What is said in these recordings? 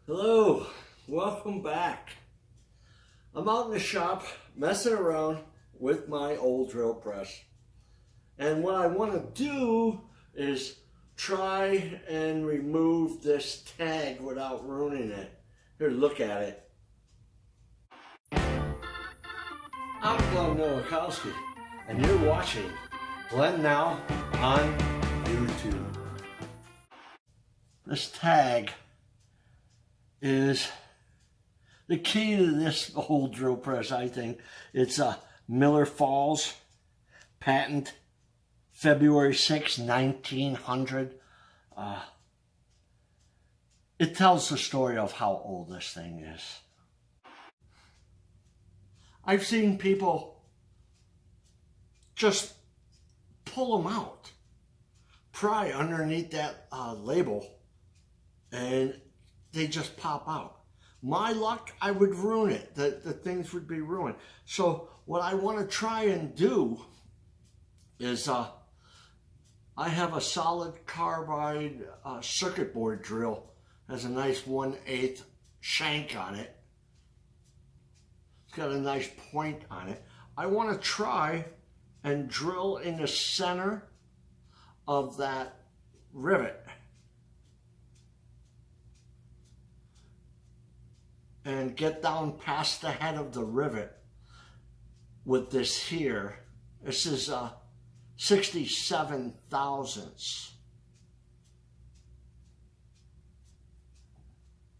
Hello, welcome back. I'm out in the shop messing around with my old drill press. And what I want to do is try and remove this tag without ruining it. Here, look at it. I'm Glenn Nowakowski, and you're watching Glenn Now on YouTube. This tag is the key to this old drill press, I think. It's a Miller Falls patent, February 6, 1900. It tells the story of how old this thing is. I've seen people just pull them out, pry underneath that label, and they just pop out. My luck, I would ruin it. The things would be ruined. So what I want to try and do is I have a solid carbide circuit board drill. Has a nice 1/8 shank on it. It's got a nice point on it. I want to try and drill in the center of that rivet. And get down past the head of the rivet with this here. This is 67 thousandths.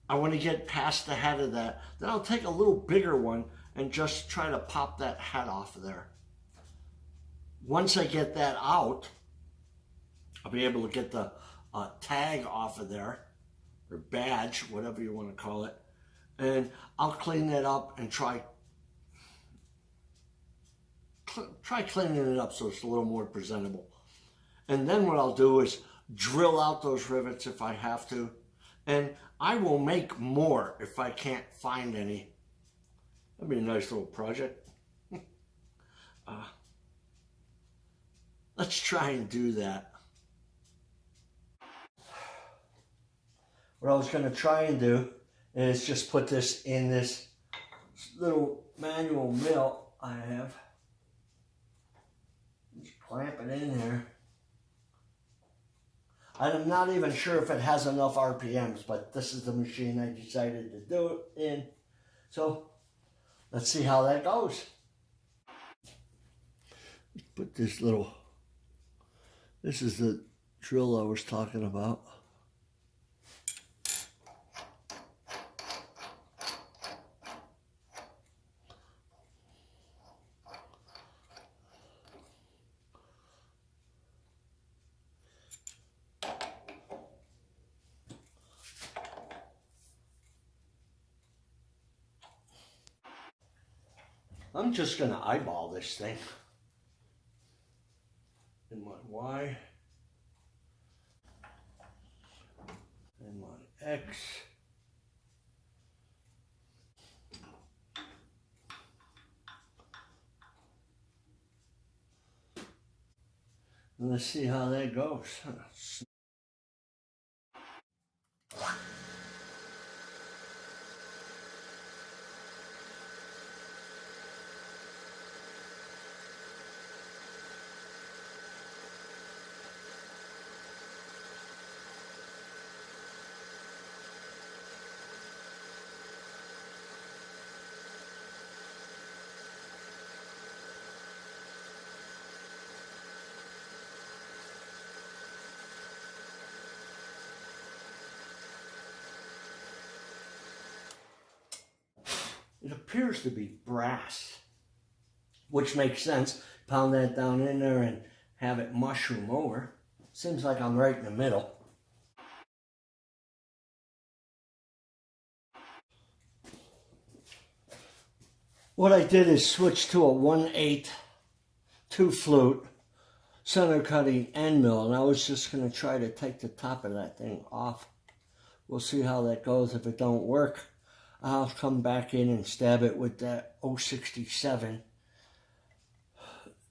I want to get past the head of that. Then I'll take a little bigger one and just try to pop that head off of there. Once I get that out, I'll be able to get the tag off of there, or badge, whatever you want to call it. And I'll clean that up and try cleaning it up so it's a little more presentable. And then what I'll do is drill out those rivets if I have to. And I will make more if I can't find any. That'd be a nice little project. Let's try and do that. What I was going to try and do is just put this in this little manual mill I have. Just clamp it in there. I'm not even sure if it has enough RPMs, but this is the machine I decided to do it in. So let's see how that goes. Let's put this is the drill I was talking about. I'm just going to eyeball this thing. In my Y. In my X. And let's see how that goes. It appears to be brass, which makes sense. Pound that down in there and have it mushroom over. Seems like I'm right in the middle. What I did is switch to a 1/8 2 flute center cutting end mill, and I was just going to try to take the top of that thing off. We'll see how that goes. If it don't work, I'll come back in and stab it with that 067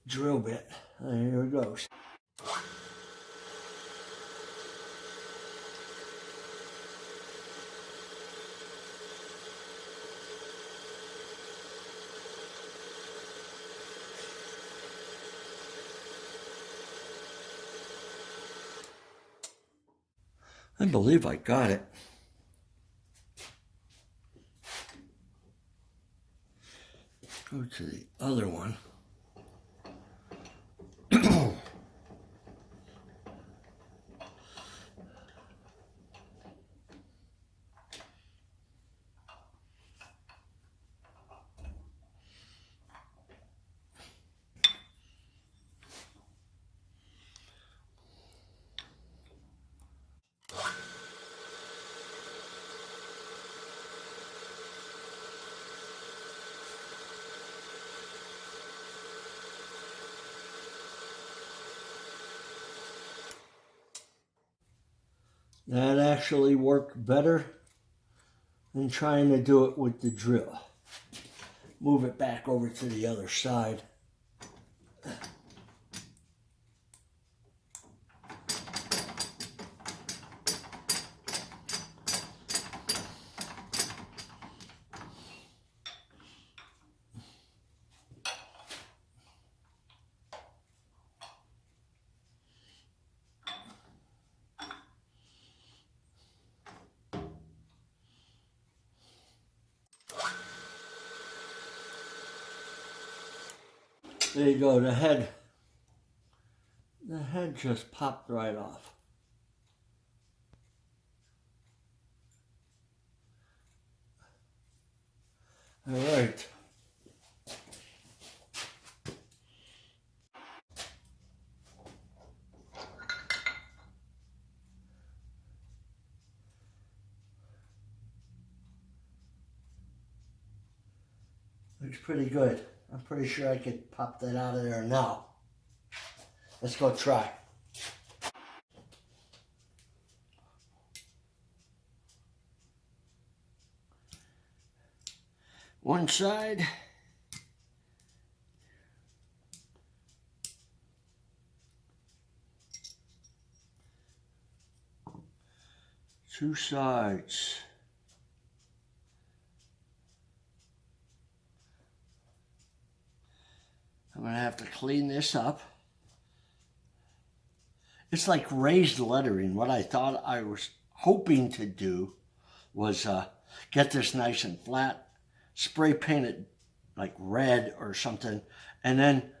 drill bit. And here it goes. I believe I got it. Go to the other one. That actually worked better than trying to do it with the drill. Move it back over to the other side. There you go, the head just popped right off. All right. Looks pretty good. I'm pretty sure I could pop that out of there now. Let's go try. One side. Two sides. I'm going to have to clean this up. It's like raised lettering. What I thought I was hoping to do was get this nice and flat, spray paint it like red or something, and then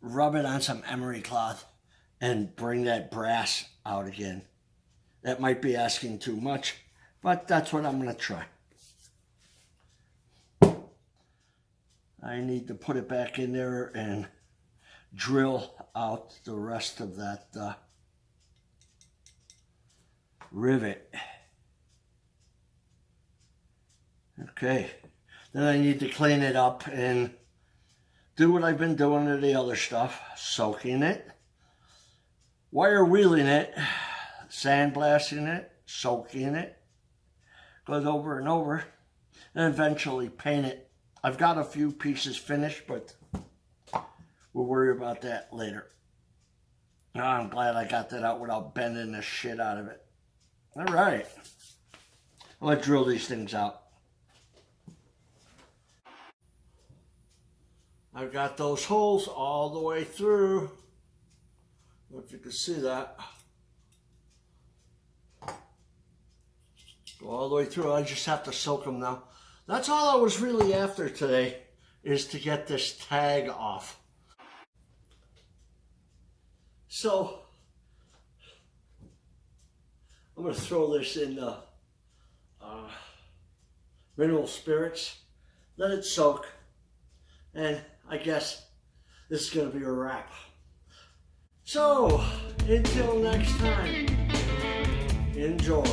rub it on some emery cloth and bring that brass out again. That might be asking too much, but that's what I'm going to try. I need to put it back in there and drill out the rest of that rivet. Okay, then I need to clean it up and do what I've been doing to the other stuff, soaking it, wire wheeling it, sandblasting it, soaking it, goes over and over, and eventually paint it. I've got a few pieces finished, but we'll worry about that later. Oh, I'm glad I got that out without bending the shit out of it. All right. Let's drill these things out. I've got those holes all the way through. If you can see that. Go all the way through. I just have to soak them now. That's all I was really after today, is to get this tag off. So, I'm going to throw this in the mineral spirits, let it soak, and I guess this is going to be a wrap. So, until next time, enjoy.